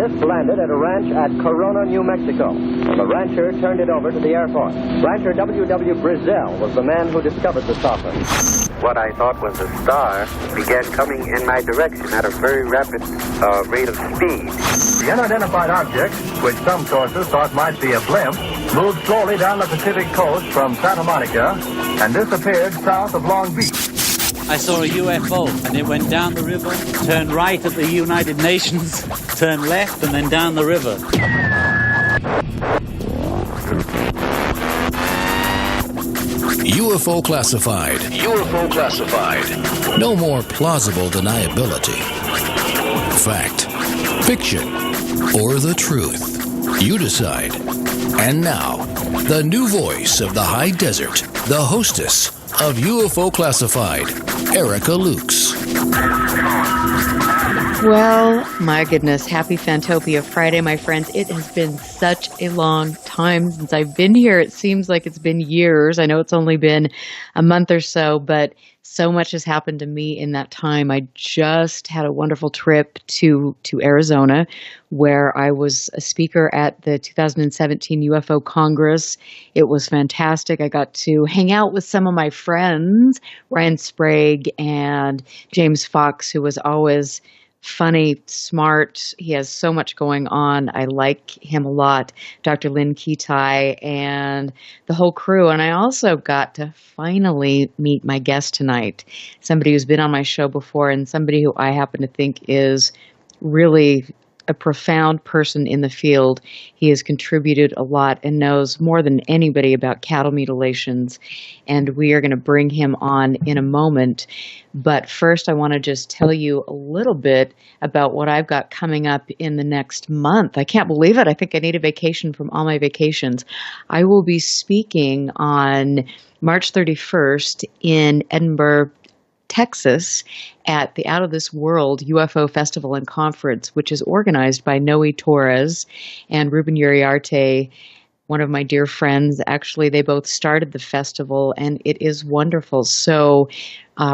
disc landed at a ranch at Corona, New Mexico. The rancher turned it over to the Air Force. Rancher W.W. Brazell was the man who discovered the saucer. What I thought was a star began coming in my direction at a very rapid rate of speed. The unidentified object, which some sources thought might be a blimp, moved slowly down the Pacific coast from Santa Monica and disappeared south of Long Beach. I saw a UFO, and it went down the river, turned right at the United Nations, turned left, and then down the river. UFO Classified. UFO Classified. No more plausible deniability. Fact, fiction, or the truth. You decide. And now, the new voice of the high desert, the hostess of UFO Classified, Erica Lukes. Well, my goodness, happy Fantopia Friday, my friends. It has been such a long time since I've been here. It seems like it's been years. I know it's only been a month or so, but so much has happened to me in that time. I just had a wonderful trip to Arizona, where I was a speaker at the 2017 UFO Congress. It was fantastic. I got to hang out with some of my friends, Ryan Sprague and James Fox, who was always funny, smart. He has so much going on. I like him a lot. Dr. Lynn Kitai and the whole crew. And I also got to finally meet my guest tonight, somebody who's been on my show before and somebody who I happen to think is really a profound person in the field. He has contributed a lot and knows more than anybody about cattle mutilations, and we are going to bring him on in a moment. But first, I want to just tell you a little bit about what I've got coming up in the next month. I can't believe it. I think I need a vacation from all my vacations. I will be speaking on March 31st in Edinburgh, Texas, at the Out of This World UFO Festival and Conference, which is organized by Noe Torres and Ruben Uriarte, one of my dear friends. Actually, they both started the festival, and it is wonderful. So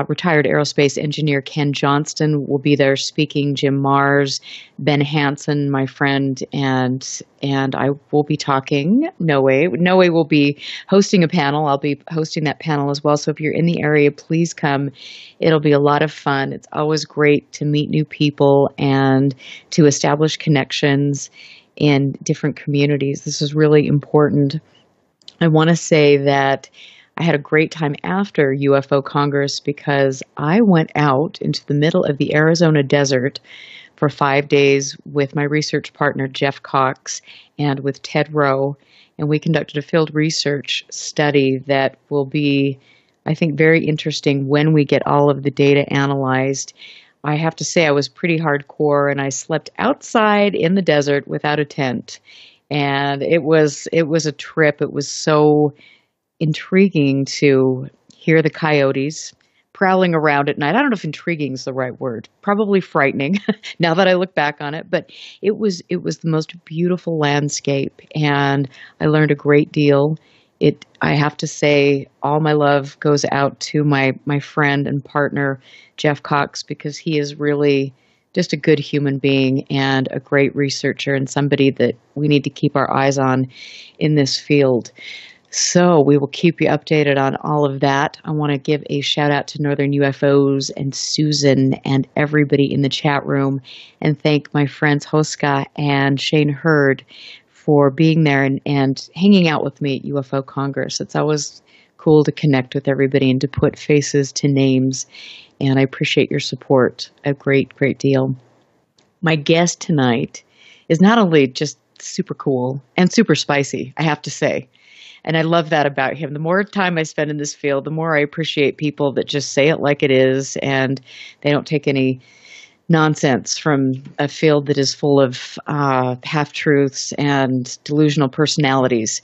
retired aerospace engineer Ken Johnston will be there speaking, Jim Mars, Ben Hansen, my friend, and I will be talking. Noe will be hosting a panel. I'll be hosting that panel as well. So if you're in the area, please come. It'll be a lot of fun. It's always great to meet new people and to establish connections in different communities. This is really important. I want to say that I had a great time after UFO Congress because I went out into the middle of the Arizona desert for 5 days with my research partner, Jeff Cox, and with Ted Rowe, and we conducted a field research study that will be, I think, very interesting when we get all of the data analyzed. I have to say I was pretty hardcore, and I slept outside in the desert without a tent, and it was a trip. It was so intriguing to hear the coyotes prowling around at night. I don't know if intriguing is the right word. Probably frightening now that I look back on it, but it was the most beautiful landscape, and I learned a great deal. I have to say, all my love goes out to my friend and partner, Jeff Cox, because he is really just a good human being and a great researcher and somebody that we need to keep our eyes on in this field. So we will keep you updated on all of that. I want to give a shout out to Northern UFOs and Susan and everybody in the chat room, and thank my friends Hoska and Shane Hurd for being there and hanging out with me at UFO Congress. It's always cool to connect with everybody and to put faces to names, and I appreciate your support a great, great deal. My guest tonight is not only just super cool and super spicy, I have to say, and I love that about him. The more time I spend in this field, the more I appreciate people that just say it like it is, and they don't take any nonsense from a field that is full of half-truths and delusional personalities.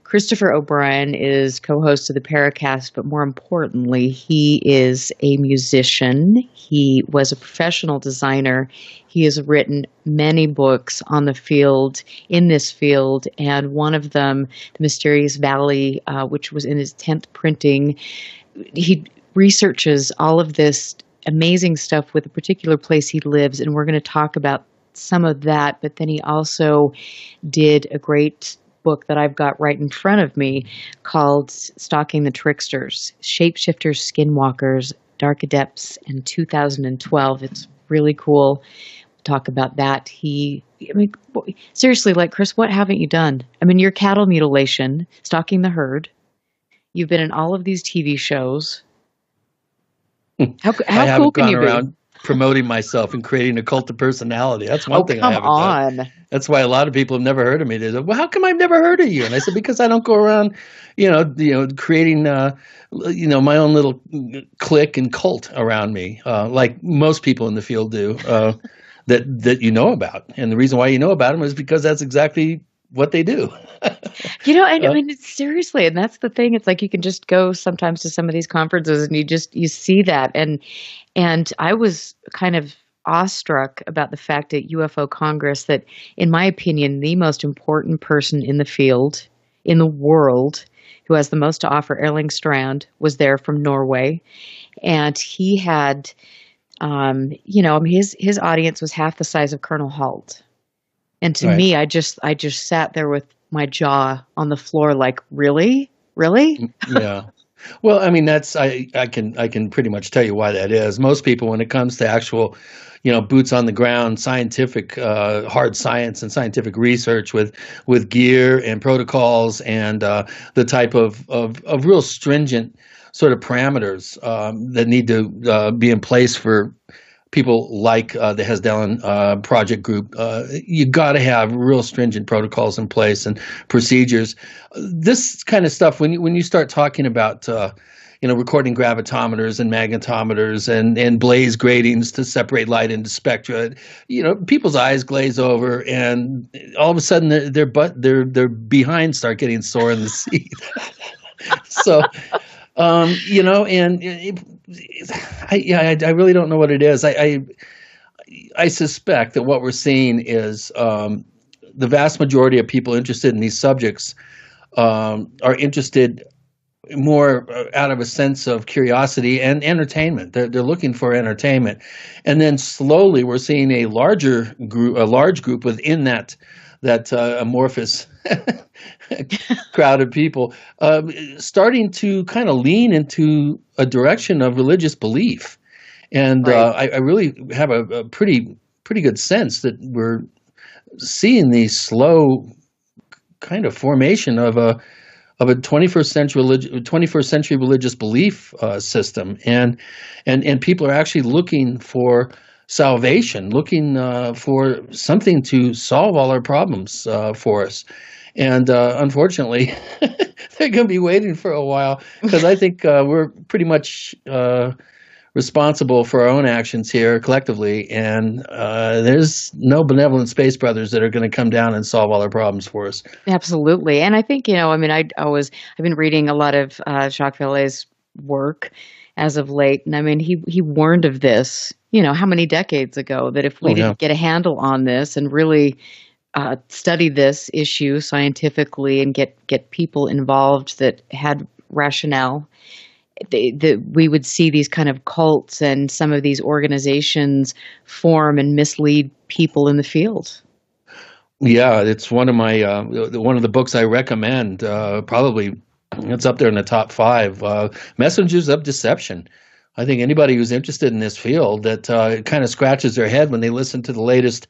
Christopher O'Brien is co-host of the Paracast, but more importantly, he is a musician. He was a professional designer. He has written many books on the field, in this field, and one of them, The Mysterious Valley, which was in his 10th printing. He researches all of this amazing stuff with a particular place he lives, and we're going to talk about some of that, but then he also did a great book that I've got right in front of me called Stalking the Tricksters, Shapeshifters, Skinwalkers, Dark Adepts, in 2012. It's really cool. Talk about that. Seriously, like, Chris, what haven't you done? I mean, your cattle mutilation, Stalking the Herd. You've been in all of these TV shows. How cool can you be? Promoting myself and creating a cult of personality. That's one thing I haven't done. That's why a lot of people have never heard of me. They say, well, how come I've never heard of you? And I said, because I don't go around, creating, my own little clique and cult around me, like most people in the field do, that you know about. And the reason why you know about them is because that's exactly what they do. I mean, seriously, and that's the thing. It's like you can just go sometimes to some of these conferences and you see that. And I was kind of awestruck about the fact at UFO Congress that, in my opinion, the most important person in the field, in the world, who has the most to offer, Erling Strand, was there from Norway. And he had, his audience was half the size of Colonel Halt. And to me, I just sat there with my jaw on the floor, like, really? Yeah. Well, I mean, I can pretty much tell you why that is. Most people, when it comes to actual, boots on the ground, scientific, hard science and scientific research with gear and protocols and the type of real stringent sort of parameters that need to be in place for people like the Hesdalen Project Group, you got to have real stringent protocols in place and procedures. This kind of stuff, when you start talking about, recording gravitometers and magnetometers and blaze gratings to separate light into spectra, people's eyes glaze over, and all of a sudden their behinds start getting sore in the seat. So. I really don't know what it is. I suspect that what we're seeing is the vast majority of people interested in these subjects are interested more out of a sense of curiosity and entertainment. They're looking for entertainment, and then slowly we're seeing a large group within that amorphous crowd of people starting to kind of lean into a direction of religious belief. And I really have a pretty good sense that we're seeing the slow kind of formation of a 21st century religious belief system, and people are actually looking for salvation, looking for something to solve all our problems for us. And unfortunately, they're going to be waiting for a while, because I think we're pretty much responsible for our own actions here collectively, and there's no benevolent space brothers that are going to come down and solve all our problems for us. Absolutely. And I think, I've been reading a lot of Jacques Vallée's work as of late, and I mean, he warned of this, how many decades ago, that if we didn't get a handle on this and really study this issue scientifically and get people involved that had rationale, we would see these kind of cults and some of these organizations form and mislead people in the field. Yeah, it's one of the books I recommend. Probably it's up there in the top 5. Messengers of Deception. I think anybody who's interested in this field that kind of scratches their head when they listen to the latest,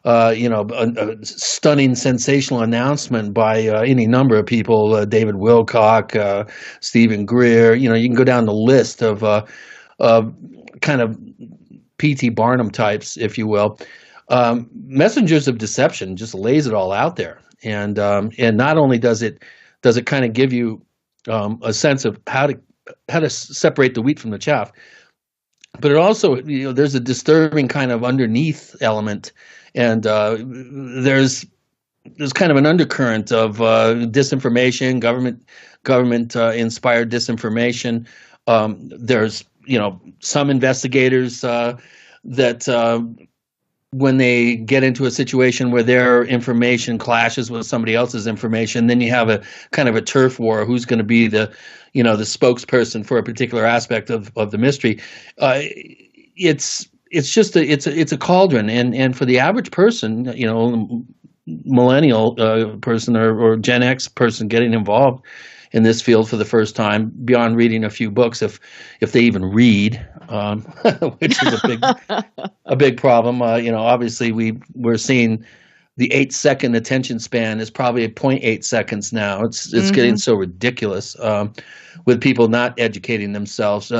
a stunning, sensational announcement by any number of people, David Wilcock, Stephen Greer. You can go down the list of kind of P.T. Barnum types, if you will. Messengers of Deception just lays it all out there, and not only does it kind of give you a sense of how to separate the wheat from the chaff, but it also, there's a disturbing kind of underneath element, and there's kind of an undercurrent of disinformation, government inspired disinformation. There's some investigators that when they get into a situation where their information clashes with somebody else's information, then you have a kind of a turf war. Who's going to be the spokesperson for a particular aspect of the mystery? It's it's just it's a cauldron, and for the average person, millennial person or Gen X person getting involved in this field for the first time, beyond reading a few books, if they even read, which is a big problem. Obviously we're seeing the 8-second attention span is probably at 0.8 seconds now. It's getting so ridiculous, with people not educating themselves,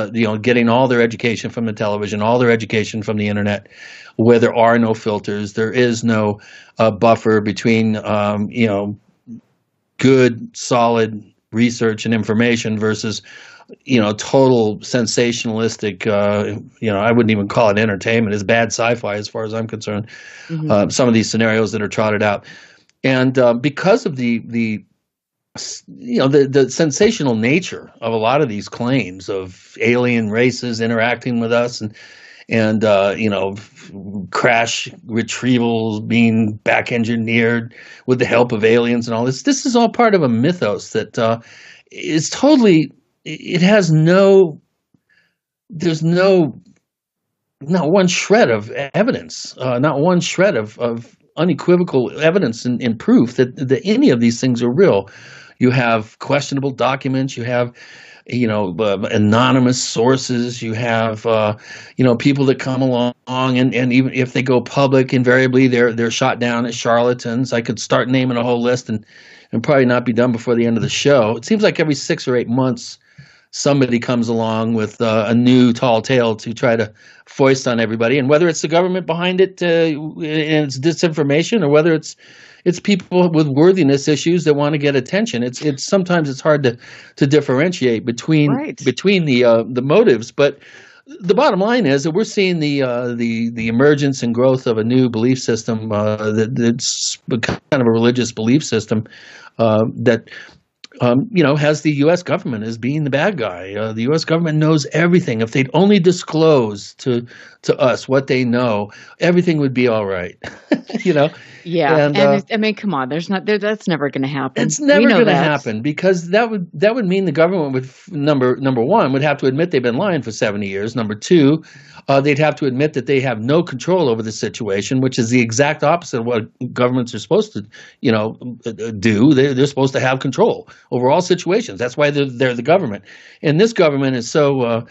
getting all their education from the television, all their education from the internet, where there are no filters. There is no buffer between, good, solid research and information versus, total sensationalistic, I wouldn't even call it entertainment. It's bad sci-fi as far as I'm concerned. Some of these scenarios that are trotted out. And because of the sensational nature of a lot of these claims of alien races interacting with us and crash retrievals being back engineered with the help of aliens and all this is all part of a mythos that is totally, there's not one shred of evidence, not one shred of unequivocal evidence and proof that any of these things are real. You have questionable documents, you have anonymous sources, you have people that come along and even if they go public, invariably they're shot down as charlatans. I could start naming a whole list and probably not be done before the end of the show. It seems like every 6 or 8 months somebody comes along with a new tall tale to try to foist on everybody, and whether it's the government behind it and it's disinformation, or whether it's people with worthiness issues that want to get attention. It's sometimes it's hard to differentiate between the motives, but the bottom line is that we're seeing the emergence and growth of a new belief system that's kind of a religious belief system that has the U.S. government as being the bad guy. The U.S. government knows everything. If they'd only disclose to us what they know, everything would be all right. Yeah, and I mean, come on, that's never going to happen. It's never going to happen, because that would mean the government would number one would have to admit they've been lying for 70 years. Number two, they'd have to admit that they have no control over the situation, which is the exact opposite of what governments are supposed to, do. They're supposed to have control over all situations. That's why they're the government. And this government is so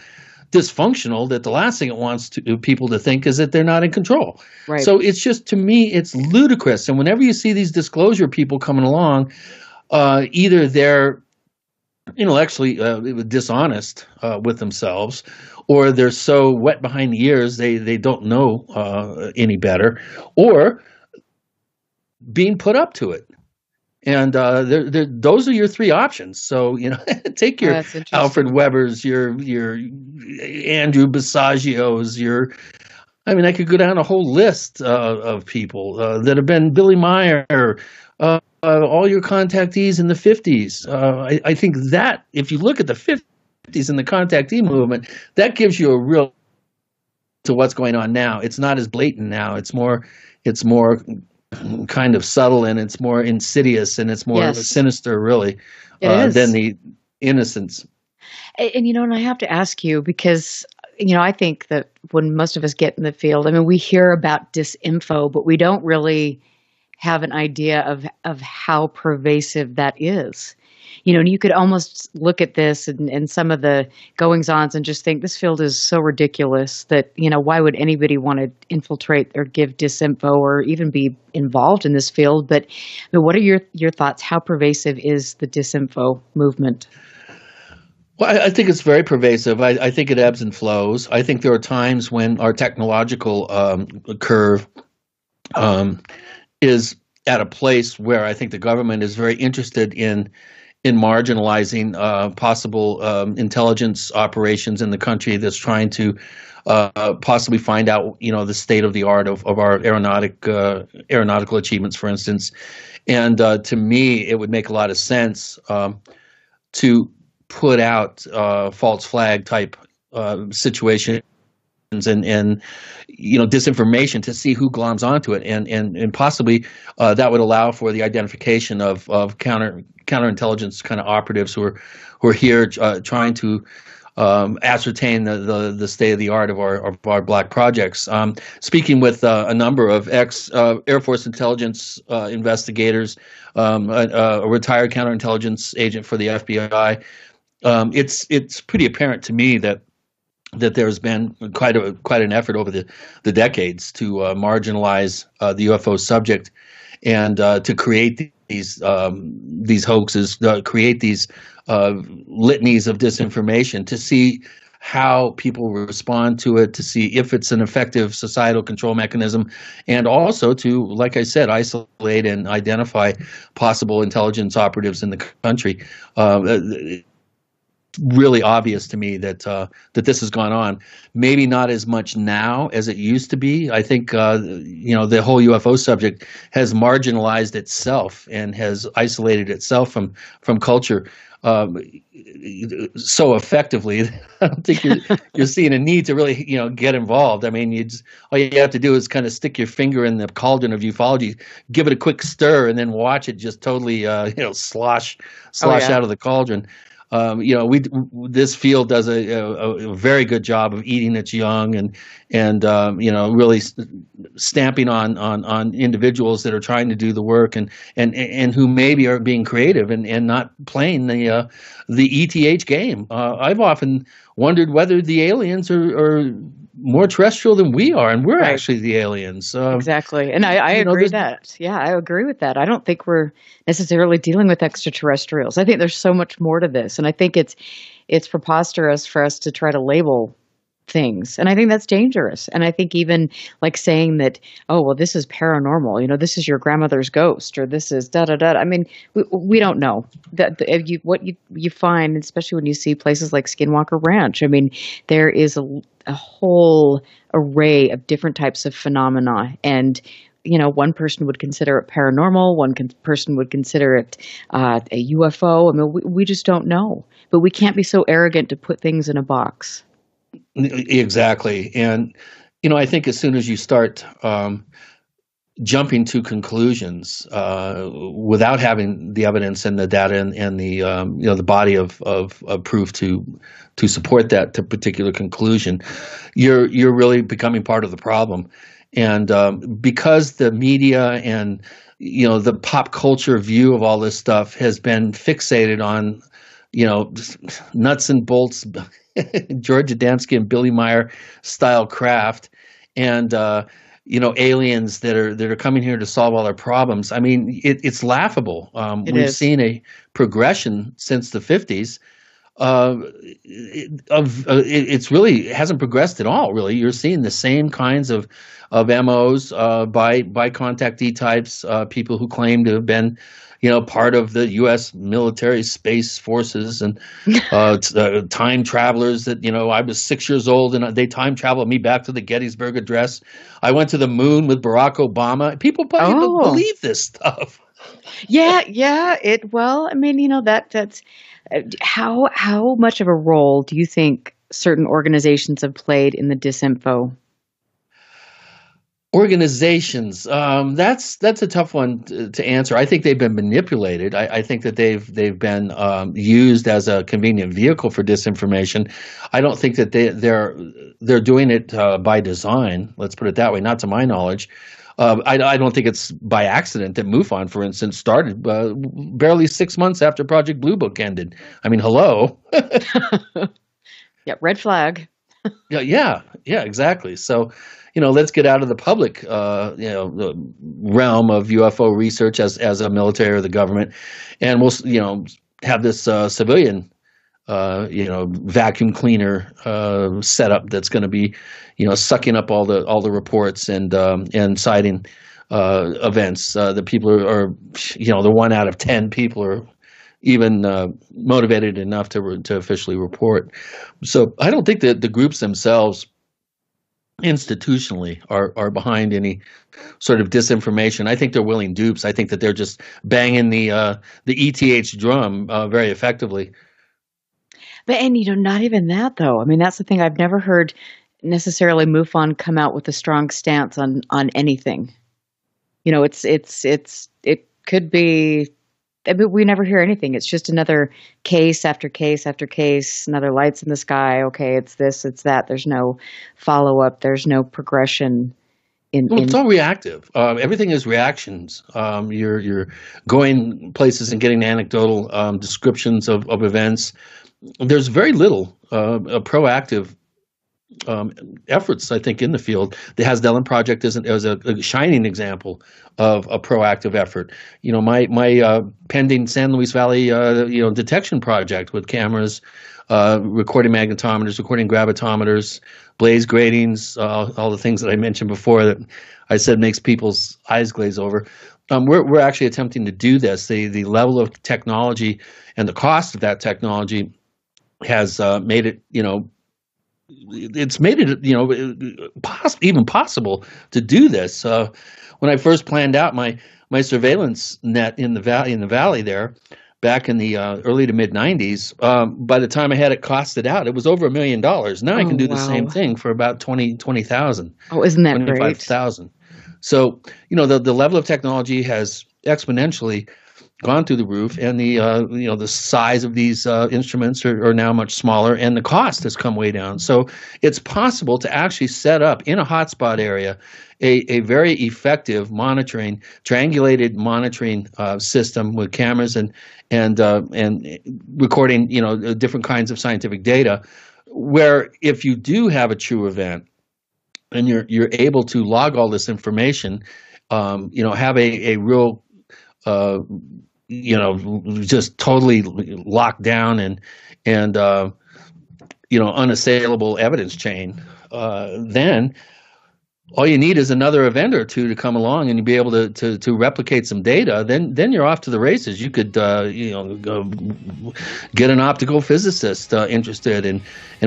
dysfunctional that the last thing it wants people to think is that they're not in control. Right. So it's just, to me, it's ludicrous. And whenever you see these disclosure people coming along, either they're intellectually dishonest with themselves, or they're so wet behind the ears they don't know any better, or being put up to it. And those are your three options. So, take your Alfred Webers, your Andrew Basagios, I could go down a whole list of people that have been Billy Meyer, all your contactees in the 50s. I think that if you look at the 50s and the contactee movement, that gives you a real to what's going on now. It's not as blatant now. It's more kind of subtle, and it's more insidious, and it's more sinister, really, than the innocence. And I have to ask you, because I think that when most of us get in the field, we hear about disinfo, but we don't really have an idea of how pervasive that is. And you could almost look at this and some of the goings-ons and just think this field is so ridiculous that, why would anybody want to infiltrate or give disinfo or even be involved in this field? But what are your thoughts? How pervasive is the disinfo movement? Well, I think it's very pervasive. I think it ebbs and flows. I think there are times when our technological curve is at a place where I think the government is very interested in marginalizing possible intelligence operations in the country that's trying to possibly find out, the state of the art of our aeronautical achievements, for instance. And to me, it would make a lot of sense to put out false flag type situations and disinformation to see who gloms onto it, and possibly that would allow for the identification of counterintelligence kind of operatives who are here trying to ascertain the state of the art of our black projects. Speaking with a number of ex Air Force intelligence investigators, a retired counterintelligence agent for the FBI, it's pretty apparent to me that there's been quite an effort over the decades to marginalize the UFO subject and to create these hoaxes, create these litanies of disinformation, to see how people respond to it, to see if it's an effective societal control mechanism, and also to, like I said, isolate and identify possible intelligence operatives in the country. Really obvious to me that this has gone on. Maybe not as much now as it used to be. I think the whole UFO subject has marginalized itself and has isolated itself from culture so effectively. I don't think you're seeing a need to really get involved. I mean, all you have to do is kind of stick your finger in the cauldron of ufology, give it a quick stir, and then watch it just totally slosh out of the cauldron. This field does a very good job of eating its young and really stamping on individuals that are trying to do the work and who maybe are being creative and not playing the ETH game. I've often wondered whether the aliens are more terrestrial than we are, and we're actually the aliens. Exactly. And I agree that. Yeah, I agree with that. I don't think we're necessarily dealing with extraterrestrials. I think there's so much more to this. And I think it's preposterous for us to try to label things. And I think that's dangerous. And I think even like saying that, oh, well, this is paranormal, this is your grandmother's ghost, or this is da-da-da. I mean, we don't know. What you find, especially when you see places like Skinwalker Ranch, I mean, there is a whole array of different types of phenomena. And one person would consider it paranormal. One person would consider it a UFO. I mean, we just don't know. But we can't be so arrogant to put things in a box. Exactly. And, I think as soon as you start jumping to conclusions without having the evidence and the data and the body of proof to support that particular conclusion, you're really becoming part of the problem. And because the media and the pop culture view of all this stuff has been fixated on nuts and bolts George Adamski and Billy Meyer style craft, and aliens that are coming here to solve all our problems. I mean, it's laughable. We've seen a progression since the 50s. It's really it hasn't progressed at all. Really, you're seeing the same kinds of MOs by contactee types, people who claim to have been part of the U.S. military space forces, and time travelers that, I was 6 years old and they time traveled me back to the Gettysburg Address. I went to the moon with Barack Obama. People believe this stuff. Yeah. Well, I mean, that's how much of a role do you think certain organizations have played in the disinfo? Organizations, that's a tough one to answer. I think they've been manipulated. I think that they've been used as a convenient vehicle for disinformation. I don't think that they're doing it by design. Let's put it that way. Not to my knowledge. I don't think it's by accident that MUFON, for instance, started barely 6 months after Project Blue Book ended. I mean, hello. Yeah, red flag. Yeah, exactly. So, let's get out of the public, the realm of UFO research as a military or the government, and we'll, have this civilian, vacuum cleaner setup that's going to be, sucking up all the reports and citing events. The people are, the 1 out of 10 people are even motivated enough to officially report. So I don't think that the groups themselves institutionally are behind any sort of disinformation. I think they're willing dupes. I think that they're just banging the ETH drum very effectively. But not even that though. I mean, that's the thing. I've never heard necessarily MUFON come out with a strong stance on anything. It could be we never hear anything. It's just another case after case after case, another lights in the sky. Okay, it's this, it's that. There's no follow-up. There's no progression. It's all reactive. Everything is reactions. You're going places and getting anecdotal descriptions of events. There's very little proactive efforts, I think, in the field. The Hasdellen Project is a shining example of a proactive effort. My pending San Luis Valley detection project with cameras, recording magnetometers, recording gravitometers, blaze gratings, all the things that I mentioned before that I said makes people's eyes glaze over. We're actually attempting to do this. The level of technology and the cost of that technology has made it, it's made it, even possible to do this. When I first planned out my surveillance net in the valley there, back in the early to mid 90s, by the time I had it costed out, it was over $1 million. Now I can do the same thing for about 20,000. Oh, isn't that 25,000. So, the level of technology has exponentially gone through the roof, and the size of these instruments are now much smaller, and the cost has come way down. So it's possible to actually set up in a hotspot area a very effective monitoring, triangulated monitoring system with cameras and recording different kinds of scientific data, where if you do have a true event and you're able to log all this information, have a real just totally locked down and unassailable evidence chain, then all you need is another event or two to come along and you'll be able to replicate some data. Then you're off to the races. You could get an optical physicist interested and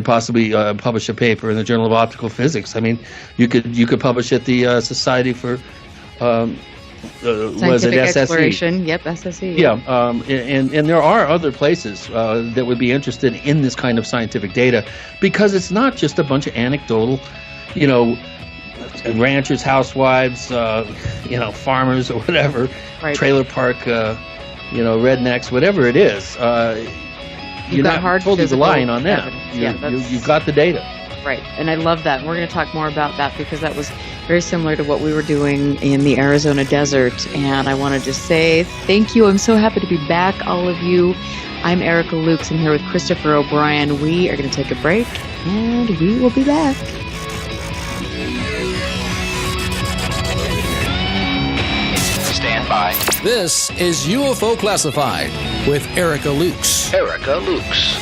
possibly publish a paper in the Journal of Optical Physics. I mean, you could publish at the Society for Scientific Exploration. Yep, SSE. Yeah, and there are other places that would be interested in this kind of scientific data, because it's not just a bunch of anecdotal, ranchers, housewives, farmers or whatever, right. Trailer park, rednecks, whatever it is. You're not totally relying on that. You've got the data. Right, and I love that. We're going to talk more about that because that was very similar to what we were doing in the Arizona desert. And I want to just say thank you. I'm so happy to be back, all of you. I'm Erica Lukes. I'm here with Christopher O'Brien. We are going to take a break, and we will be back. Stand by. This is UFO Classified with Erica Lukes. Erica Lukes.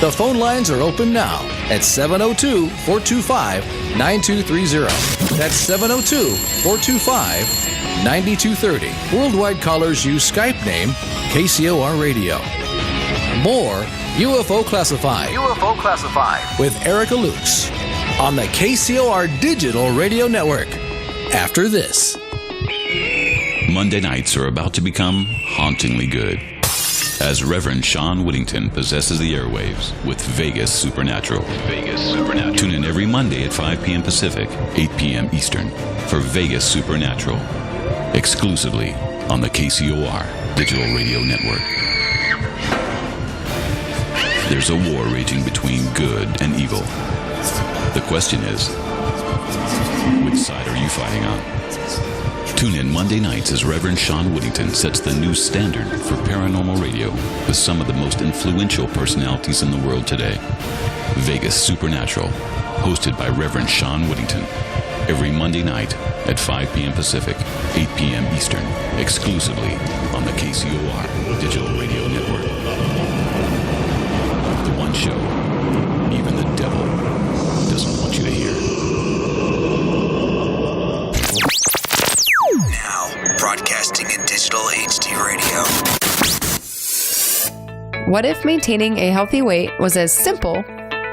The phone lines are open now at 702-425-9230. That's 702-425-9230. Worldwide callers use Skype name KCOR Radio. More UFO Classified. UFO Classified with Erica Lukes on the KCOR Digital Radio Network. After this. Monday nights are about to become hauntingly good, as Reverend Sean Whittington possesses the airwaves with Vegas Supernatural. Vegas Supernatural. Tune in every Monday at 5 p.m. Pacific, 8 p.m. Eastern for Vegas Supernatural, exclusively on the KCOR Digital Radio Network. There's a war raging between good and evil. The question is, which side are you fighting on? Tune in Monday nights as Reverend Sean Whittington sets the new standard for paranormal radio with some of the most influential personalities in the world today. Vegas Supernatural, hosted by Reverend Sean Whittington, every Monday night at 5 p.m. Pacific, 8 p.m. Eastern, exclusively on the KCOR Digital Radio Network. The one show even the devil doesn't want you to hear. Broadcasting in digital HD radio. What if maintaining a healthy weight was as simple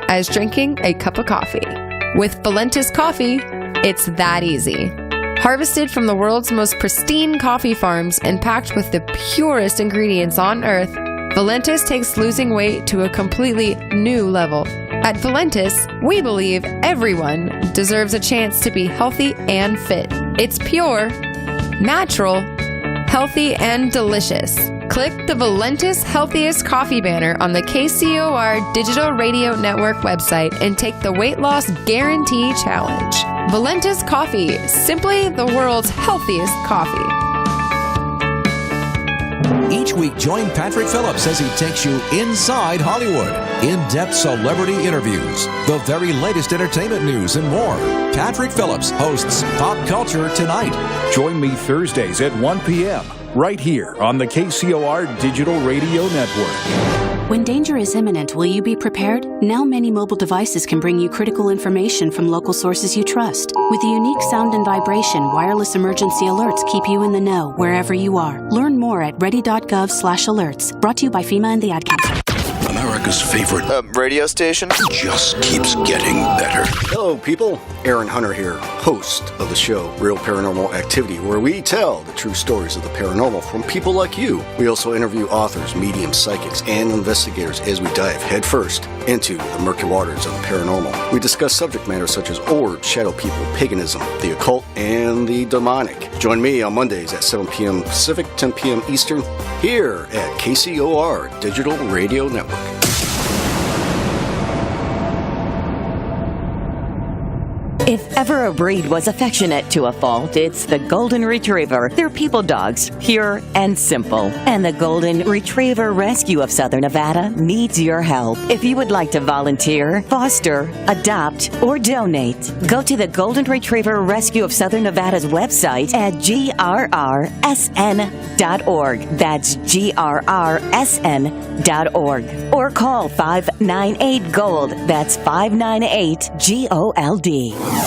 as drinking a cup of coffee? With Valentis Coffee, it's that easy. Harvested from the world's most pristine coffee farms and packed with the purest ingredients on earth, Valentis takes losing weight to a completely new level. At Valentis, we believe everyone deserves a chance to be healthy and fit. It's pure, natural, healthy, and delicious. Click the Valentis Healthiest Coffee banner on the KCOR Digital Radio Network website and take the Weight Loss Guarantee Challenge. Valentis Coffee, simply the world's healthiest coffee. Each week, join Patrick Phillips as he takes you inside Hollywood. In-depth celebrity interviews, the very latest entertainment news, and more. Patrick Phillips hosts Pop Culture Tonight. Join me Thursdays at 1 p.m. right here on the KCOR Digital Radio Network. When danger is imminent, will you be prepared? Now many mobile devices can bring you critical information from local sources you trust. With the unique sound and vibration, wireless emergency alerts keep you in the know wherever you are. Learn more at ready.gov/alerts. Brought to you by FEMA and the Ad Council. America's favorite radio station just keeps getting better. Hello, people. Aaron Hunter here, host of the show Real Paranormal Activity, where we tell the true stories of the paranormal from people like you. We also interview authors, mediums, psychics, and investigators as we dive headfirst into the murky waters of the paranormal. We discuss subject matter such as orbs, shadow people, paganism, the occult, and the demonic. Join me on Mondays at 7 p.m. Pacific, 10 p.m. Eastern, here at KCOR Digital Radio Network. If ever a breed was affectionate to a fault, it's the Golden Retriever. They're people dogs, pure and simple. And the Golden Retriever Rescue of Southern Nevada needs your help. If you would like to volunteer, foster, adopt, or donate, go to the Golden Retriever Rescue of Southern Nevada's website at grrsn.org. That's grrsn.org. Or call 598-GOLD. That's 598-GOLD.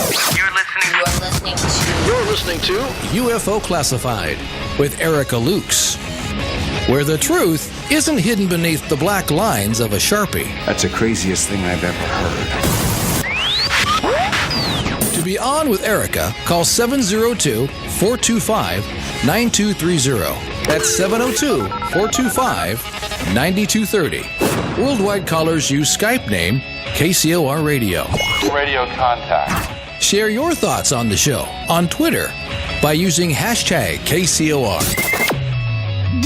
You're listening to UFO Classified with Erica Lukes, where the truth isn't hidden beneath the black lines of a Sharpie. That's the craziest thing I've ever heard. To be on with Erica, call 702-425-9230. That's 702-425-9230. Worldwide callers use Skype name KCOR Radio. Radio contact. Share your thoughts on the show on Twitter by using hashtag KCOR.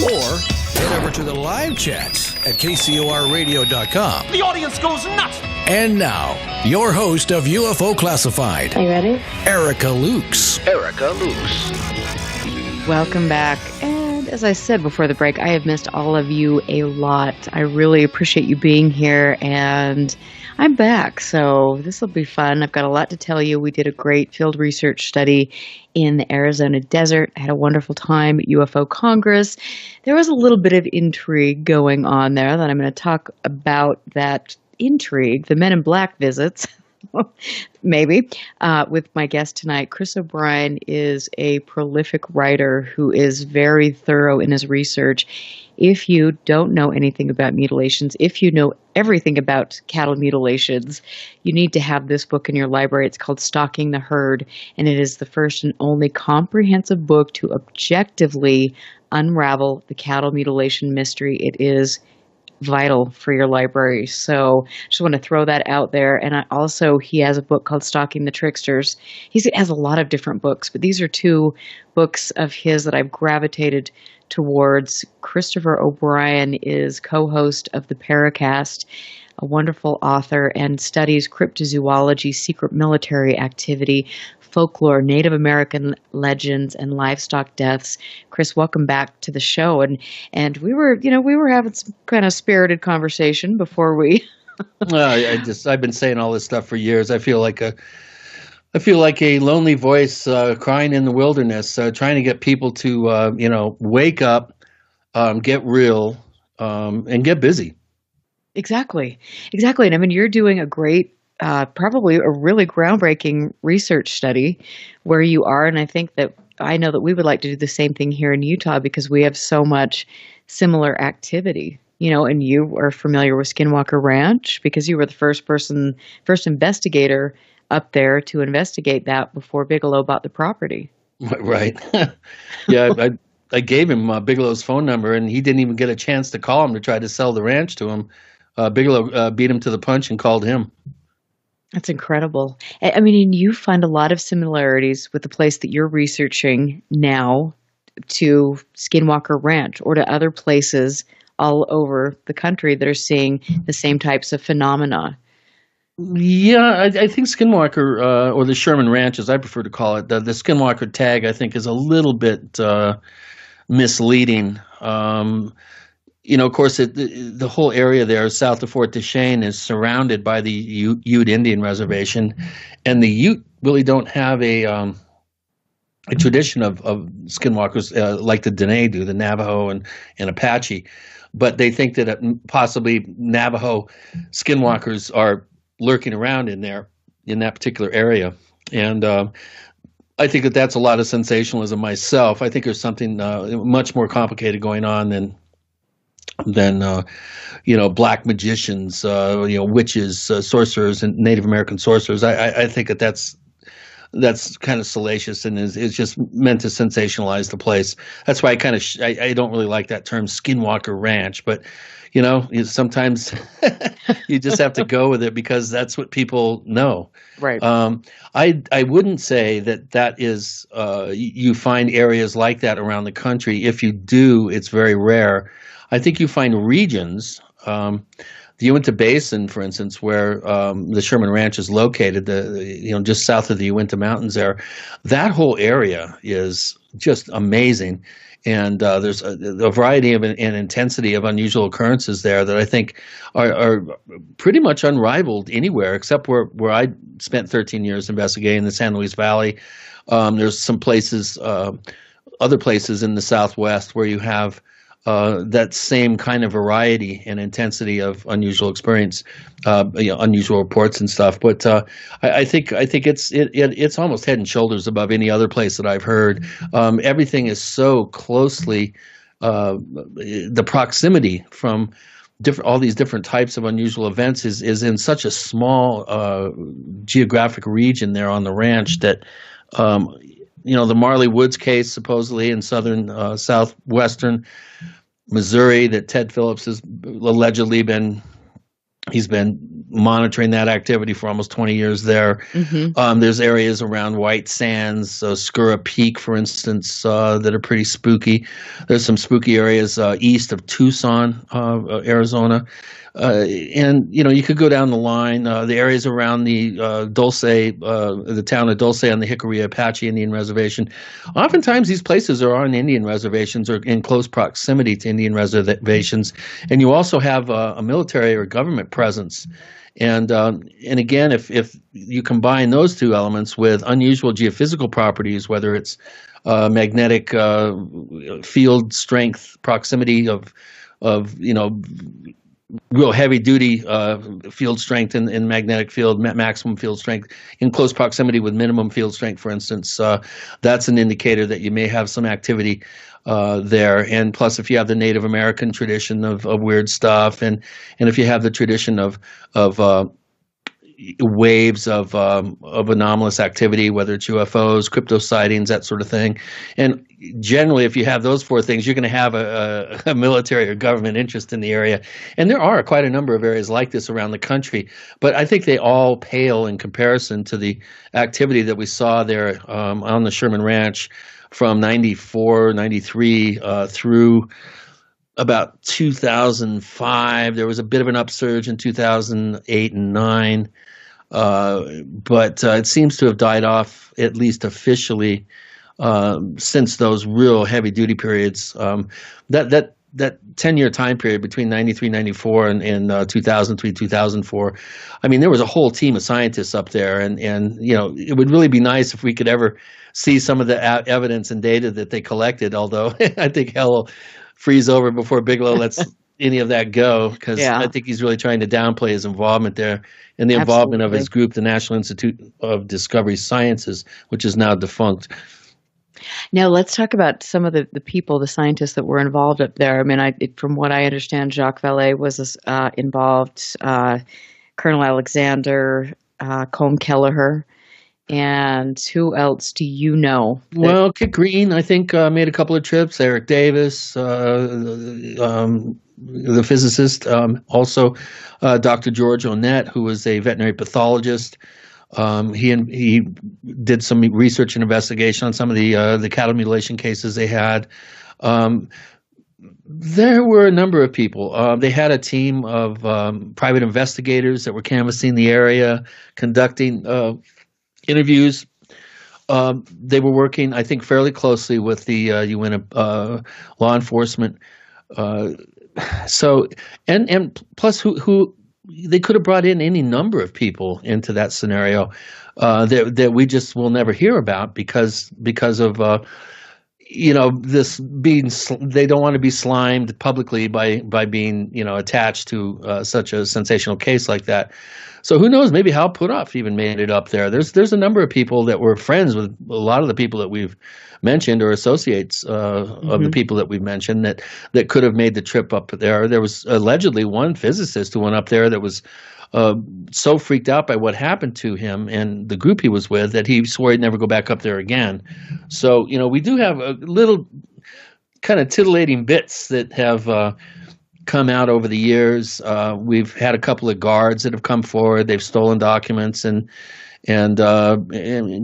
Or head over to the live chats at KCORradio.com. The audience goes nuts. And now, your host of UFO Classified. Are you ready? Erica Lukes. Erica Lukes. Welcome back. And as I said before the break, I have missed all of you a lot. I really appreciate you being here, and I'm back, so this will be fun. I've got a lot to tell you. We did a great field research study in the Arizona desert. I had a wonderful time at UFO Congress. There was a little bit of intrigue going on there that I'm going to talk about. That intrigue, the Men in Black visits, maybe, with my guest tonight. Chris O'Brien is a prolific writer who is very thorough in his research. If you don't know anything about mutilations, if you know everything about cattle mutilations, you need to have this book in your library. It's called Stalking the Herd, and it is the first and only comprehensive book to objectively unravel the cattle mutilation mystery. It is vital for your library. So just want to throw that out there. And he has a book called Stalking the Tricksters. He has a lot of different books, but these are two books of his that I've gravitated towards. Christopher O'Brien is co-host of the Paracast, a wonderful author, and studies cryptozoology, secret military activity, folklore, Native American legends, and livestock deaths. Chris, welcome back to the show. And we were having some kind of spirited conversation before we. I've been saying all this stuff for years. I feel like a lonely voice crying in the wilderness, trying to get people to wake up, get real, and get busy. Exactly. And I mean, you're doing a great, probably a really groundbreaking research study where you are. And I know that we would like to do the same thing here in Utah because we have so much similar activity, and you are familiar with Skinwalker Ranch because you were the first investigator up there to investigate that before Bigelow bought the property. Right. Yeah. I gave him Bigelow's phone number, and he didn't even get a chance to call him to try to sell the ranch to him. Bigelow beat him to the punch and called him. That's incredible. I mean, you find a lot of similarities with the place that you're researching now to Skinwalker Ranch or to other places all over the country that are seeing the same types of phenomena. Yeah, I think Skinwalker, or the Sherman Ranch, as I prefer to call it, the Skinwalker tag, I think, is a little bit misleading. Of course, the whole area there south of Fort Duchesne is surrounded by the Ute Indian Reservation, and the Ute really don't have a tradition of skinwalkers like the Dene do, the Navajo and Apache. But they think that possibly Navajo skinwalkers are lurking around in that particular area. And I think that that's a lot of sensationalism myself. I think there's something much more complicated going on than black magicians, witches, sorcerers, and Native American sorcerers. I think that's kind of salacious and is just meant to sensationalize the place. That's why I don't really like that term Skinwalker Ranch, but sometimes you just have to go with it because that's what people know. Right. I wouldn't say that is you find areas like that around the country. If you do, it's very rare. I think you find regions, the Uinta Basin, for instance, where the Sherman Ranch is located, just south of the Uinta Mountains there. That whole area is just amazing. And there's a variety of and intensity of unusual occurrences there that I think are pretty much unrivaled anywhere except where I spent 13 years investigating the San Luis Valley. There's some places, other places in the Southwest where you have that same kind of variety and intensity of unusual experience, unusual reports and stuff. But I think it's almost head and shoulders above any other place that I've heard. Everything is so closely the proximity from all these different types of unusual events is in such a small geographic region there on the ranch that. The Marley Woods case supposedly in southwestern Missouri that Ted Phillips has allegedly he's been monitoring that activity for almost 20 years there. Mm-hmm. There's areas around White Sands, Skura Peak, for instance, that are pretty spooky. There's some spooky areas east of Tucson, Arizona. And you could go down the line. The areas around the Dulce, the town of Dulce on the Jicarilla Apache Indian Reservation. Oftentimes, these places are on Indian reservations or in close proximity to Indian reservations, and you also have a military or government presence. And again, if you combine those two elements with unusual geophysical properties, whether it's magnetic field strength, proximity of real heavy duty field strength in magnetic field, maximum field strength in close proximity with minimum field strength, for instance, that's an indicator that you may have some activity there. And plus, if you have the Native American tradition of weird stuff, and if you have the tradition of waves of anomalous activity, whether it's UFOs, crypto sightings, that sort of thing. And generally, if you have those four things, you're going to have a military or government interest in the area. And there are quite a number of areas like this around the country. But I think they all pale in comparison to the activity that we saw there on the Sherman Ranch from 94, 93 through about 2005. There was a bit of an upsurge in 2008 and 9. But it seems to have died off, at least officially, since those real heavy-duty periods. That 10-year time period between 93, 94 and 2003, 2004, I mean, there was a whole team of scientists up there, and it would really be nice if we could ever see some of the evidence and data that they collected, although I think hell will freeze over before Bigelow lets any of that go, because I think he's really trying to downplay his involvement there and the involvement of his group, the National Institute of Discovery Sciences, which is now defunct. Now, let's talk about some of the people, the scientists that were involved up there. I mean, from what I understand, Jacques Vallée was involved, Colonel Alexander, Colm Kelleher, and who else do you know? Well, Kit Green, I think, made a couple of trips. Eric Davis, the physicist, also Dr. George Onett, who was a veterinary pathologist. He did some research and investigation on some of the cattle mutilation cases they had. There were a number of people. They had a team of private investigators that were canvassing the area, conducting interviews. They were working, I think, fairly closely with the UN law enforcement. And plus, who they could have brought in any number of people into that scenario that we just will never hear about because of this being. They don't want to be slimed publicly by being attached to such a sensational case like that. So who knows? Maybe Hal Puthoff even made it up there. There's a number of people that were friends with a lot of the people that we've mentioned or associates of the people that we've mentioned that could have made the trip up there. There was allegedly one physicist who went up there that was so freaked out by what happened to him and the group he was with that he swore he'd never go back up there again. So, we do have a little kind of titillating bits that have come out over the years. We've had a couple of guards that have come forward. They've stolen documents and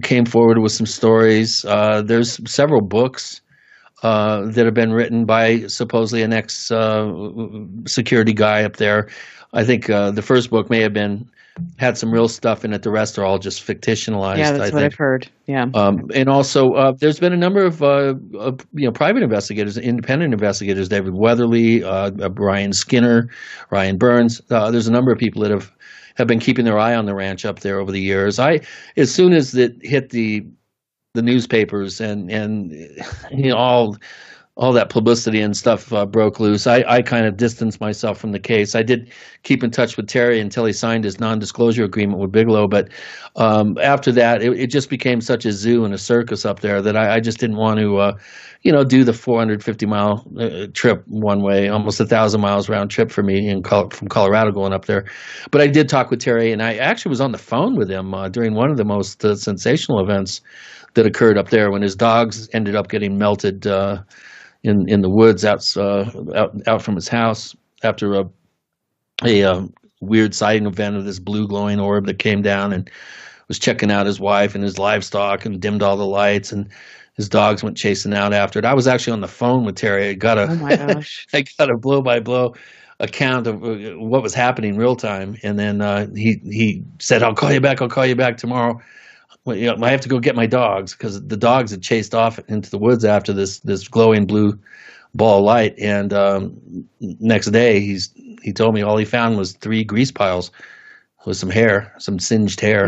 came forward with some stories. There's several books that have been written by supposedly an ex-security guy up there. I think the first book may have had some real stuff in it. The rest are all just fictionalized. Yeah, that's what I've heard. Yeah. And also, there's been a number of private investigators, independent investigators, David Weatherly, Brian Skinner, Ryan Burns. There's a number of people that have been keeping their eye on the ranch up there over the years. As soon as it hit the newspapers and all that publicity and stuff broke loose, I kind of distanced myself from the case. I did keep in touch with Terry until he signed his non-disclosure agreement with Bigelow, but after that, it just became such a zoo and a circus up there that I just didn't want to, do the 450-mile trip one way, almost 1,000 miles round trip for me from Colorado going up there. But I did talk with Terry, and I actually was on the phone with him during one of the most sensational events that occurred up there when his dogs ended up getting melted in the woods out from his house after a weird sighting event of this blue glowing orb that came down and was checking out his wife and his livestock and dimmed all the lights, and his dogs went chasing out after it. I was actually on the phone with Terry. I got a blow by blow account of what was happening real time, and then he said, "I'll call you back tomorrow." Well, I have to go get my dogs because the dogs had chased off into the woods after this glowing blue ball of light. And next day, he told me all he found was 3 grease piles with some hair, some singed hair.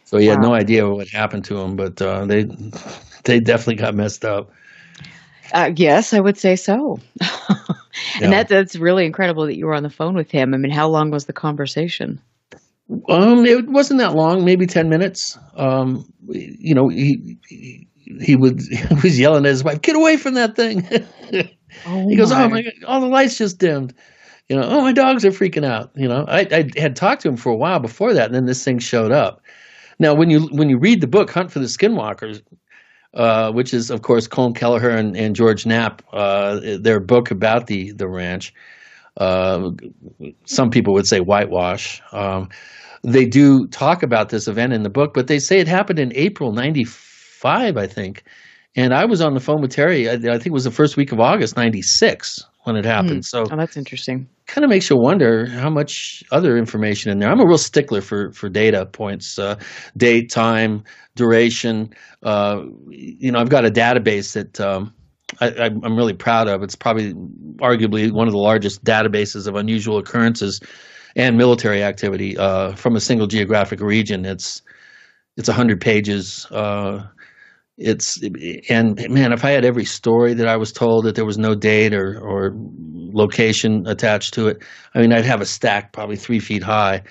So he had no idea what happened to him, but they definitely got messed up. Yes, I would say so. And that's really incredible that you were on the phone with him. I mean, how long was the conversation? It wasn't that long, maybe 10 minutes. He was yelling at his wife, "Get away from that thing." He goes, "Oh my God, all the lights just dimmed." "Oh, my dogs are freaking out." I had talked to him for a while before that, and then this thing showed up. Now, when you read the book, Hunt for the Skinwalkers, which is, of course, Colm Kelleher and George Knapp, their book about the ranch, some people would say whitewash. They do talk about this event in the book, but they say it happened in April '95, I think. And I was on the phone with Terry. I think it was the first week of August '96 when it happened. So that's interesting. Kind of makes you wonder how much other information in there. I'm a real stickler for data points, date, time, duration. I've got a database that I'm really proud of. It's probably arguably one of the largest databases of unusual occurrences and military activity from a single geographic region. It's 100 pages. And man, if I had every story that I was told that there was no date or location attached to it, I mean, I'd have a stack probably 3 feet high.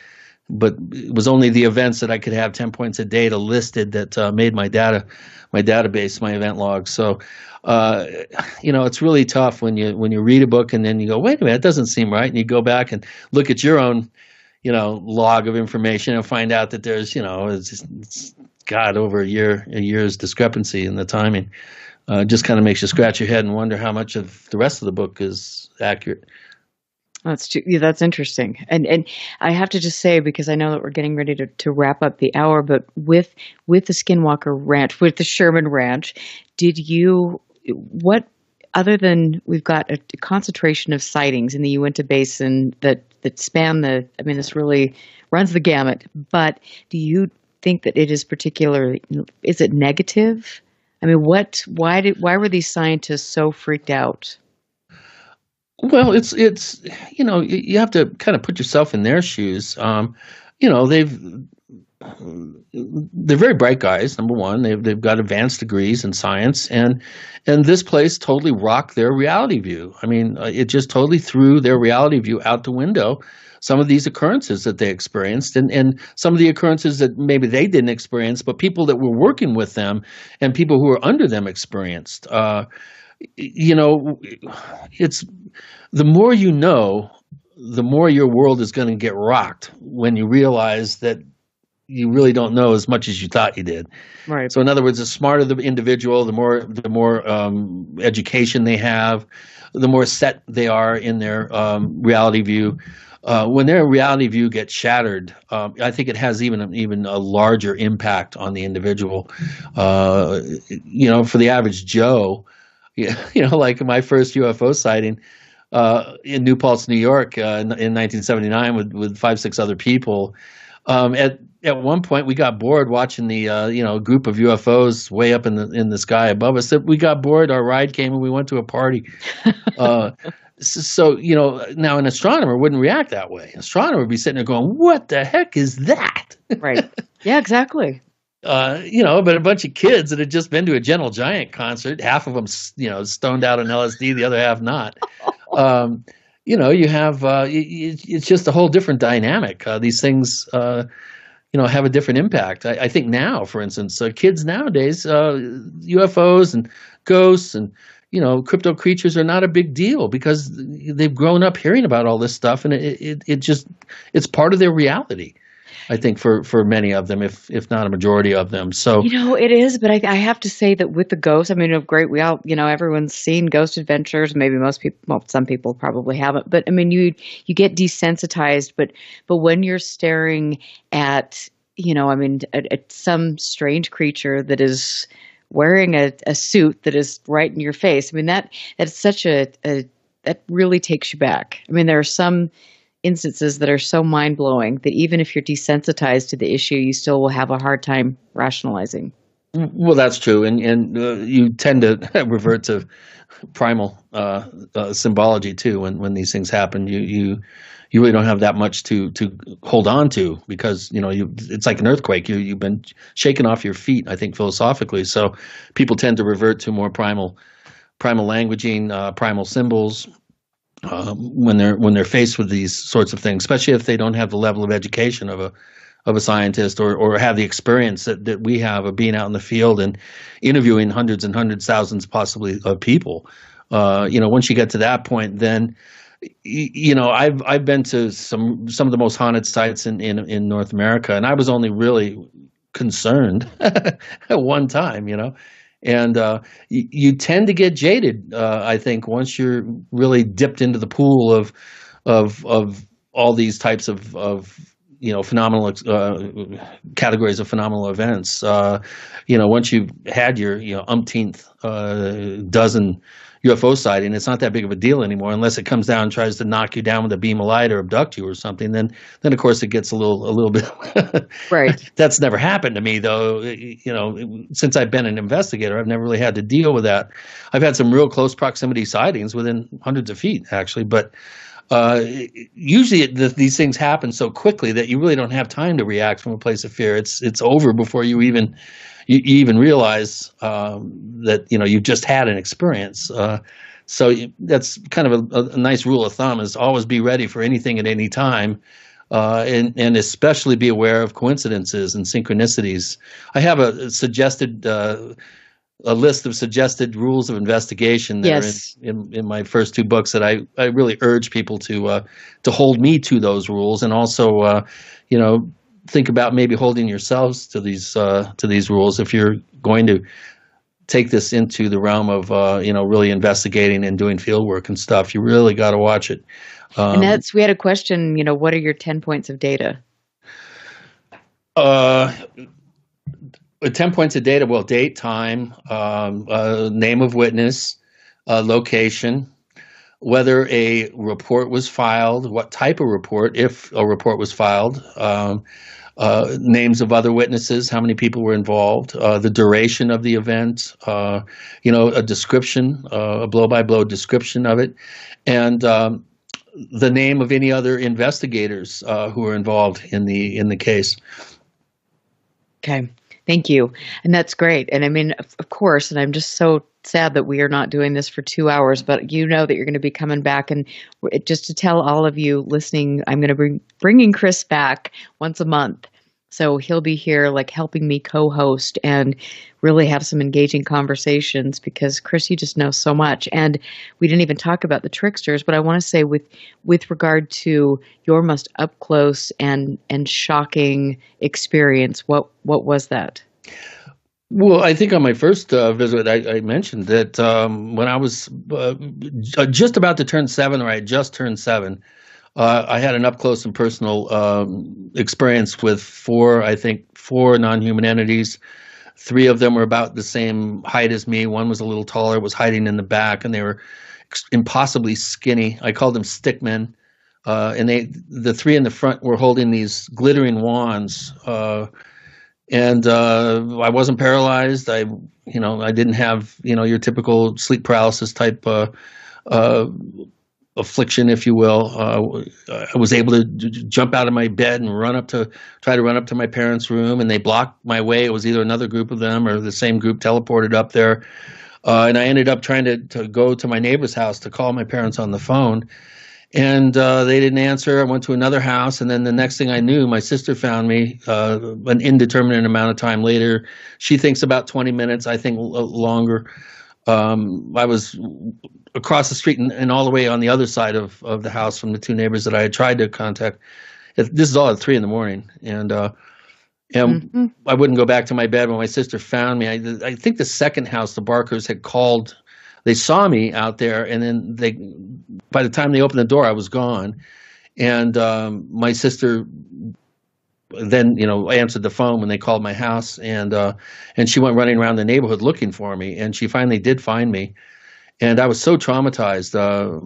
But it was only the events that I could have 10 points of data listed that made my database, my event log. So, it's really tough when you read a book and then you go, wait a minute, that doesn't seem right. And you go back and look at your own, log of information and find out that there's, it's over a year's discrepancy in the timing. Just kind of makes you scratch your head and wonder how much of the rest of the book is accurate. That's interesting. And I have to just say, because I know that we're getting ready to wrap up the hour, but with the Skinwalker Ranch, with the Sherman Ranch, what other than we've got a concentration of sightings in the Uinta Basin that span this really runs the gamut, but do you think that it is is it negative? I mean, why were these scientists so freaked out? Well, it's you have to kind of put yourself in their shoes. They're very bright guys. Number one, they've got advanced degrees in science, and this place totally rocked their reality view. I mean, it just totally threw their reality view out the window. Some of these occurrences that they experienced, and some of the occurrences that maybe they didn't experience, but people that were working with them and people who were under them experienced. It's the more you know, the more your world is going to get rocked when you realize that you really don't know as much as you thought you did. Right. So in other words, the smarter the individual, the more education they have, the more set they are in their reality view. When their reality view gets shattered, I think it has even a larger impact on the individual. For the average Joe, like my first UFO sighting in New Paltz, New York, in 1979 with 5-6 other people. At one point, we got bored watching the group of UFOs way up in the sky above us. We got bored. Our ride came, and we went to a party. So now an astronomer wouldn't react that way. An astronomer would be sitting there going, "What the heck is that?" Right. Yeah. Exactly. But a bunch of kids that had just been to a Gentle Giant concert, half of them, stoned out on LSD, the other half not. You have it's just a whole different dynamic. These things, have a different impact. I think now, for instance, kids nowadays, UFOs and ghosts and crypto creatures are not a big deal because they've grown up hearing about all this stuff, and it's part of their reality. I think for many of them, if not a majority of them. So it is, but I have to say that with the ghosts, I mean, great. We all, everyone's seen Ghost Adventures. Maybe most people, well, some people probably haven't. But I mean, you get desensitized. But when you're staring at, at some strange creature that is wearing a suit that is right in your face, I mean, that's such that really takes you back. I mean, there are some instances that are so mind-blowing that even if you're desensitized to the issue, you still will have a hard time rationalizing. Well, that's true, and you tend to revert to primal symbology too when these things happen. You really don't have that much to hold on to because it's like an earthquake. You've been shaken off your feet, I think, philosophically. So people tend to revert to more primal languaging, primal symbols. When they're faced with these sorts of things, especially if they don't have the level of education of a scientist or have the experience that we have of being out in the field and interviewing hundreds and hundreds, thousands possibly of people. Once you get to that point, then I've been to some of the most haunted sites in North America, and I was only really concerned at one time, And you tend to get jaded, I think, once you're really dipped into the pool of all these types of phenomenal categories of phenomenal events. Once you've had your umpteenth dozen UFO sighting, it's not that big of a deal anymore, unless it comes down and tries to knock you down with a beam of light or abduct you or something. Then of course it gets a little bit right. That's never happened to me though. Since I've been an investigator, I've never really had to deal with that. I've had some real close proximity sightings within hundreds of feet, actually, but usually these things happen so quickly that you really don't have time to react from a place of fear. It's over before you even realize that you've just had an experience. So that's kind of a nice rule of thumb: is always be ready for anything at any time, and especially be aware of coincidences and synchronicities. I have a suggested a list of suggested rules of investigation that are in my first two books that I really urge people to hold me to those rules, and also think about maybe holding yourselves to these rules if you're going to take this into the realm of really investigating and doing field work and stuff, you really got to watch it. And we had a question. What are your 10 points of data? 10 points of data. Well, date, time, name of witness, location, whether a report was filed, what type of report, if a report was filed, names of other witnesses, how many people were involved, the duration of the event, a description, a blow-by-blow description of it, and the name of any other investigators who were involved in the case. Okay. Thank you. And that's great. And I mean, of course, and I'm just so sad that we are not doing this for 2 hours, but you know that you're going to be coming back. And just to tell all of you listening, I'm going to be bringing Chris back once a month. So he'll be here like helping me co-host and really have some engaging conversations because Chris, you just know so much. And we didn't even talk about the tricksters, but I want to say with regard to your most up close and shocking experience, what was that? Well, I think on my first visit, I mentioned that when I was just about to turn 7, or I had just turned 7, I had an up-close and personal experience with 4 non-human entities. 3 of them were about the same height as me. 1 was a little taller, was hiding in the back, and they were impossibly skinny. I called them stickmen. And the 3 in the front were holding these glittering wands. And I wasn't paralyzed. I didn't have, your typical sleep paralysis type affliction, if you will. I was able to jump out of my bed and try to run up to my parents' room, and they blocked my way. It was either another group of them or the same group teleported up there. And I ended up trying to go to my neighbor's house to call my parents on the phone. And they didn't answer. I went to another house, and then the next thing I knew, my sister found me an indeterminate amount of time later. She thinks about 20 minutes, I think longer. I was across the street and all the way on the other side of the house from the 2 neighbors that I had tried to contact. This is all at 3 a.m, and mm-hmm. I wouldn't go back to my bed when my sister found me. I think the second house, the Barkers had called. They saw me out there, and then by the time they opened the door, I was gone. And my sister then, answered the phone when they called my house, and she went running around the neighborhood looking for me, and she finally did find me. And I was so traumatized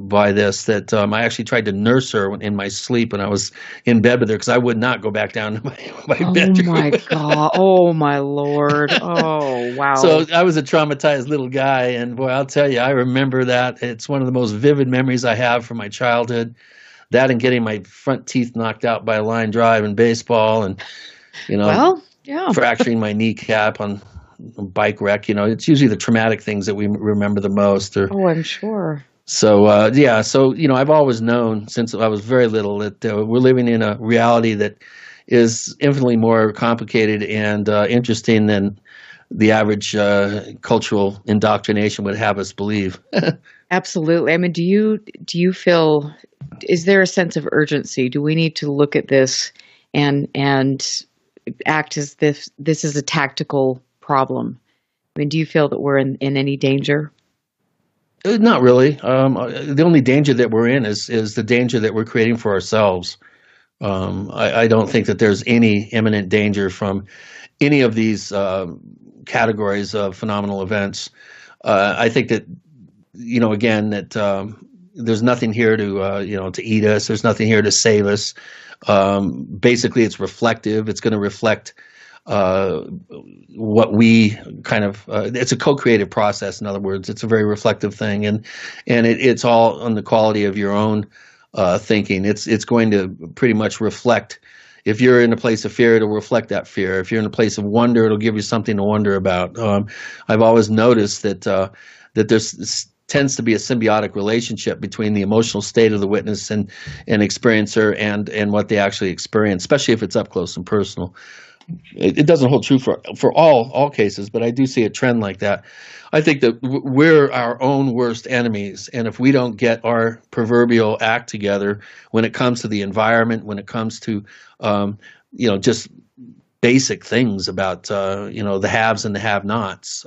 by this that I actually tried to nurse her in my sleep when I was in bed with her, because I would not go back down to my bedroom. Oh, my God. Oh, my Lord. Oh, wow. So I was a traumatized little guy. And, boy, I'll tell you, I remember that. It's one of the most vivid memories I have from my childhood. That and getting my front teeth knocked out by a line drive in baseball and, fracturing my kneecap on a bike wreck. It's usually the traumatic things that we remember the most. Oh, I'm sure. So, I've always known since I was very little that we're living in a reality that is infinitely more complicated and interesting than the average cultural indoctrination would have us believe. Absolutely. I mean, do you feel, is there a sense of urgency? Do we need to look at this and act as this is a tactical problem? I mean, do you feel that we're in any danger? Not really. The only danger that we're in is the danger that we're creating for ourselves. I don't think that there's any imminent danger from any of these categories of phenomenal events. I think that, again, that there's nothing here to eat us. There's nothing here to save us. Basically, it's reflective. It's going to reflect what we kind of it's a co-creative process. In other words, it's a very reflective thing, and it's all on the quality of your own thinking. It's going to pretty much reflect. If you're in a place of fear, it'll reflect that fear. If you're in a place of wonder, it'll give you something to wonder about. I've always noticed that there's tends to be a symbiotic relationship between the emotional state of the witness and experiencer and what they actually experience, especially if it's up close and personal. It doesn't hold true for all cases, but I do see a trend like that. I think that we're our own worst enemies, and if we don't get our proverbial act together when it comes to the environment, when it comes to just basic things about the haves and the have-nots,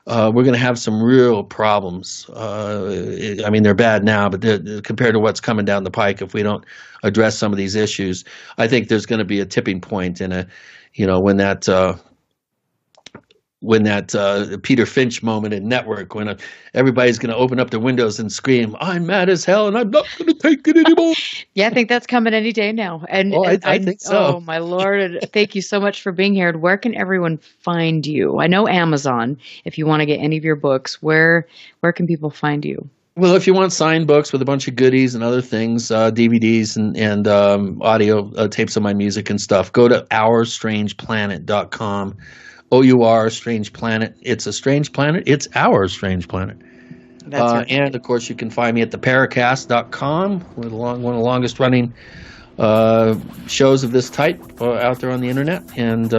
we're going to have some real problems. I mean, they're bad now, but compared to what's coming down the pike, if we don't address some of these issues, I think there's going to be a tipping point in when that Peter Finch moment in Network, when everybody's going to open up their windows and scream, "I'm mad as hell, and I'm not going to take it anymore." Yeah, I think that's coming any day now. And I think so. Oh, my Lord. Thank you so much for being here. Where can everyone find you? I know Amazon, if you want to get any of your books. Where can people find you? Well, if you want signed books with a bunch of goodies and other things, DVDs and audio tapes of my music and stuff, go to OurStrangePlanet.com. OUR Strange Planet. It's a strange planet. It's our strange planet. That's right. And of course, you can find me at theparacast.com, with one of the longest running shows of this type out there on the internet. And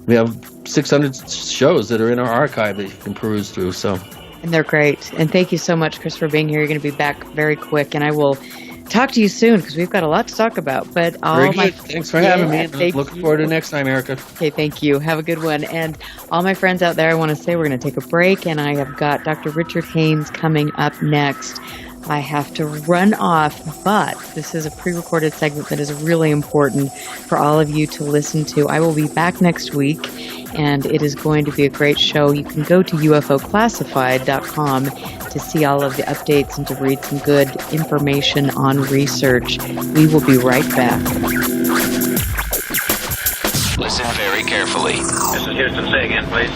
we have 600 shows that are in our archive that you can peruse through. And they're great. And thank you so much, Chris, for being here. You're going to be back very quick, and I will talk to you soon because we've got a lot to talk about. But Thanks for having me. Looking forward to next time, Erica. Okay, thank you. Have a good one. And all my friends out there, I want to say we're going to take a break, and I have got Dr. Richard Haynes coming up next. I have to run off, but this is a pre-recorded segment that is really important for all of you to listen to. I will be back next week, and it is going to be a great show. You can go to UFOclassified.com to see all of the updates and to read some good information on research. We will be right back. Listen very carefully. This is Houston. Say again, please.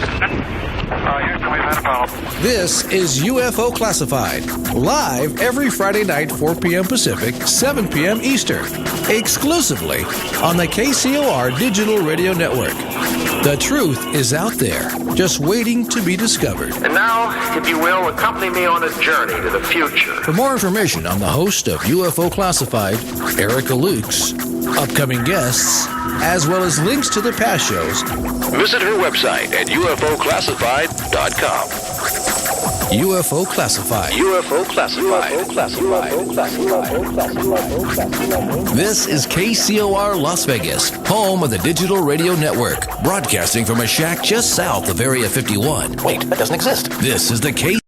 Houston, we've had a problem. This is UFO Classified, live every Friday night, 4 p.m. Pacific, 7 p.m. Eastern, exclusively on the KCOR Digital Radio Network. The truth is out there, just waiting to be discovered. And now, if you will, accompany me on a journey to the future. For more information on the host of UFO Classified, Erica Lukes, upcoming guests, as well as links to the past shows, visit her website at UFOclassified.com. UFO Classified. UFO Classified. This is KCOR Las Vegas, home of the Digital Radio Network, broadcasting from a shack just south of Area 51. Wait, that doesn't exist. This is the